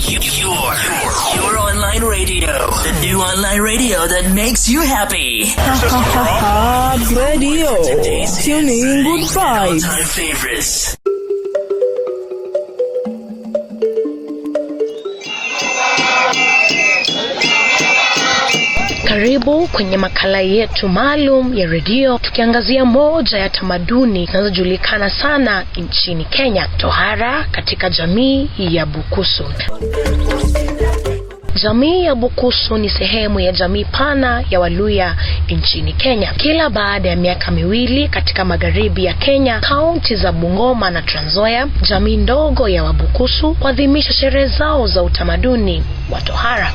Your online radio. The new online radio that makes you happy. Radio. Tuning good vibes. All-time favorites. Karibu kwenye makala yetu maalum ya redio, tukiangazia moja ya tamaduni zinazojulikana sana nchini Kenya, tohara katika jamii ya Bukusu. Jamii ya Bukusu ni sehemu ya jamii pana ya Waluhya nchini Kenya. Kila baada ya miaka miwili katika magharibi ya Kenya, kaunti za Bungoma na Trans Nzoia, jamii ndogo ya Wabukusu huadhimisha sherehe zao za utamaduni wa tohara.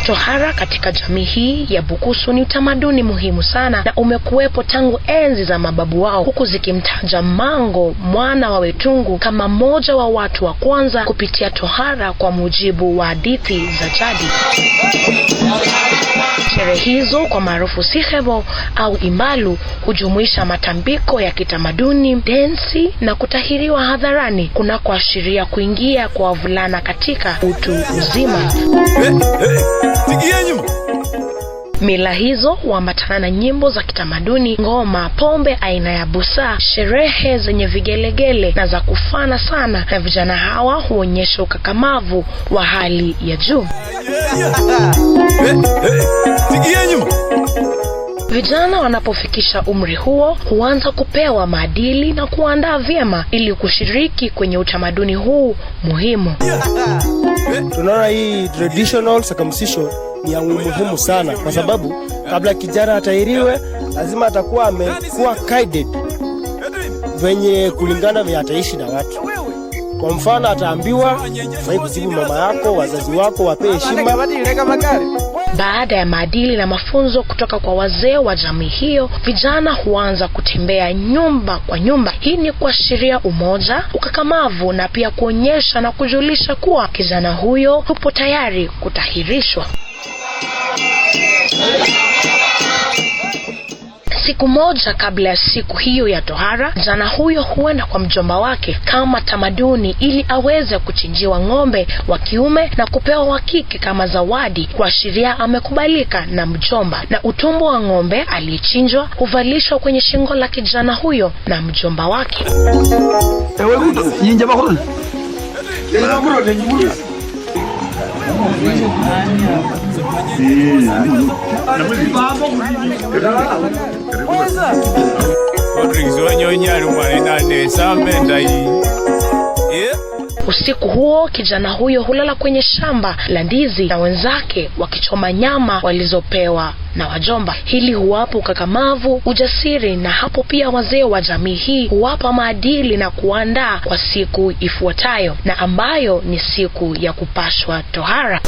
Tohara katika jamii hii ya Bukusu ni utamaduni muhimu sana na umekuwepo tangu enzi za mababu wao, huku zikimtaja Mango mwana wa Wetungu kama mmoja wa watu wa kwanza kupitia tohara kwa mujibu wa hadithi za jadi. Sherehe hizo kwa maarufu Sihebo au Imbalu hujumuisha matambiko ya kitamaduni, densi na kutahiriwa hadharani kunakoashiria kuingia kwa wavulana katika utu uzima. Mila hizo huambatana na nyimbo za kitamaduni, ngoma, pombe aina ya busaa, sherehe zenye vigelegele na za kufana sana, na vijana hawa huonyesha ukakamavu wa hali ya juu. Vijana wanapofikisha umri huo huanza kupewa maadili na kuandaa vyema ili kushiriki kwenye utamaduni huu muhimu. Tunaona hii traditional circumcision ni ya muhimu sana, kwa sababu kabla kijana atahiriwe lazima atakuwa amekuwa guided venye kulingana vya ataishi na watu. Kwa mfano ataambiwa fai kusibu mama yako, wazazi wako wape heshima. Baada ya maadili na mafunzo kutoka kwa wazee wa jamii hiyo, vijana huanza kutembea nyumba kwa nyumba. Hii ni kuashiria umoja, ukakamavu na pia kuonyesha na kujulisha kuwa kijana huyo yupo tayari kutahirishwa. Siku moja kabla ya siku hiyo ya tohara, kijana huyo huenda kwa mjomba wake kama tamaduni ili aweze kuchinjiwa ng'ombe wa kiume na kupewa wa kike kama zawadi, kuashiria amekubalika na mjomba. Na utumbo wa ng'ombe aliyechinjwa huvalishwa kwenye shingo la kijana huyo na mjomba wake. Usiku huo kijana huyo hulala kwenye shamba la ndizi na wenzake wakichoma nyama walizopewa na wajomba. Hili huwapa ukakamavu, ujasiri, na hapo pia wazee wa jamii hii huwapa maadili na kuandaa kwa siku ifuatayo, na ambayo ni siku ya kupashwa tohara.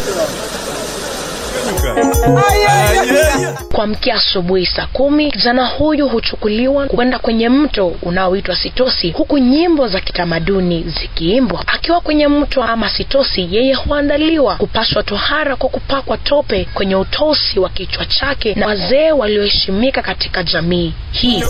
Kwa mkia asubuhi saa 10, kijana huyu huchukuliwa kwenda kwenye mto unaoitwa Sitosi, huku nyimbo za kitamaduni zikiimbwa. Akiwa kwenye mto ama Sitosi, yeye huandaliwa kupashwa tohara kwa kupakwa tope kwenye utosi wa kichwa chake na wazee walioheshimika katika jamii hii.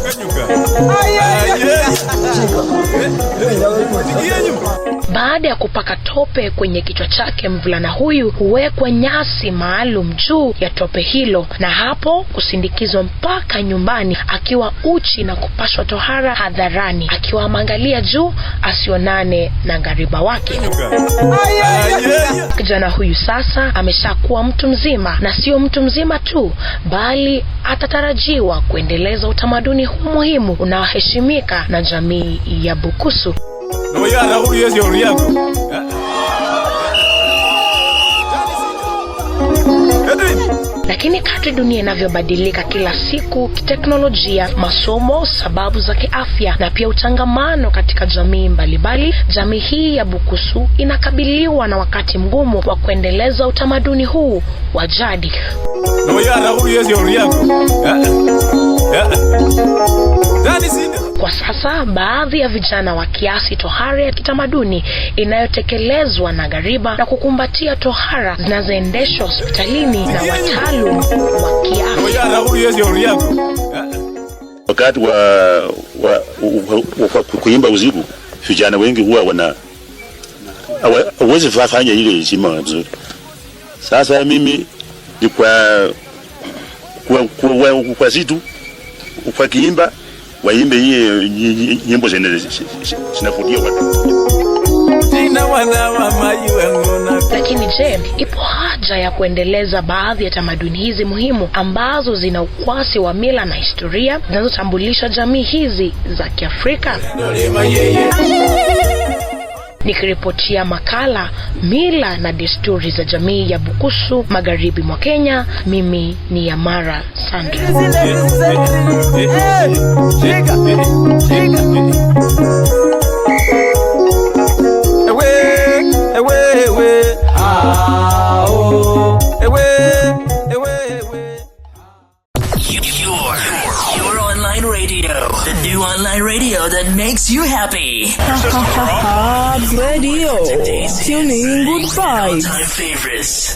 Baada ya kupaka tope kwenye kichwa chake, mvulana huyu huwekwa nyasi maalum juu ya tope hilo, na hapo kusindikizwa mpaka nyumbani akiwa uchi na kupashwa tohara hadharani, akiwa ameangalia juu asionane na ngariba wake. Kijana huyu sasa ameshakuwa mtu mzima, na sio mtu mzima tu, bali atatarajiwa kuendeleza utamaduni huu muhimu unaoheshimika na jamii ya Bukusu. Lakini kadri dunia inavyobadilika kila siku, kiteknolojia, masomo, sababu za kiafya na pia utangamano katika jamii mbalimbali, jamii hii ya Bukusu inakabiliwa na wakati mgumu wa kuendeleza utamaduni huu wa jadi. Kwa sasa baadhi ya vijana wakiasi tohara ya kitamaduni inayotekelezwa na gariba na kukumbatia tohara zinazoendeshwa hospitalini na wataalum wa kiafya. Wakati kuimba usiku, vijana wengi huwa hawezi fanya ile heshima nzuri. Sasa mimi ni kwa situ kwa kiimba waimbe hii nyimbo zinafudia watu. Lakini je, ipo haja ya kuendeleza baadhi ya tamaduni hizi muhimu ambazo zina ukwasi wa mila na historia zinazotambulisha jamii hizi za Kiafrika? Nikiripotia makala Mila na Desturi za Jamii ya Bukusu, magharibi mwa Kenya, mimi ni Yamara Sandra. Your online radio, the new online radio that makes you happy. Radio. Tuning good vibes. All-time favorites.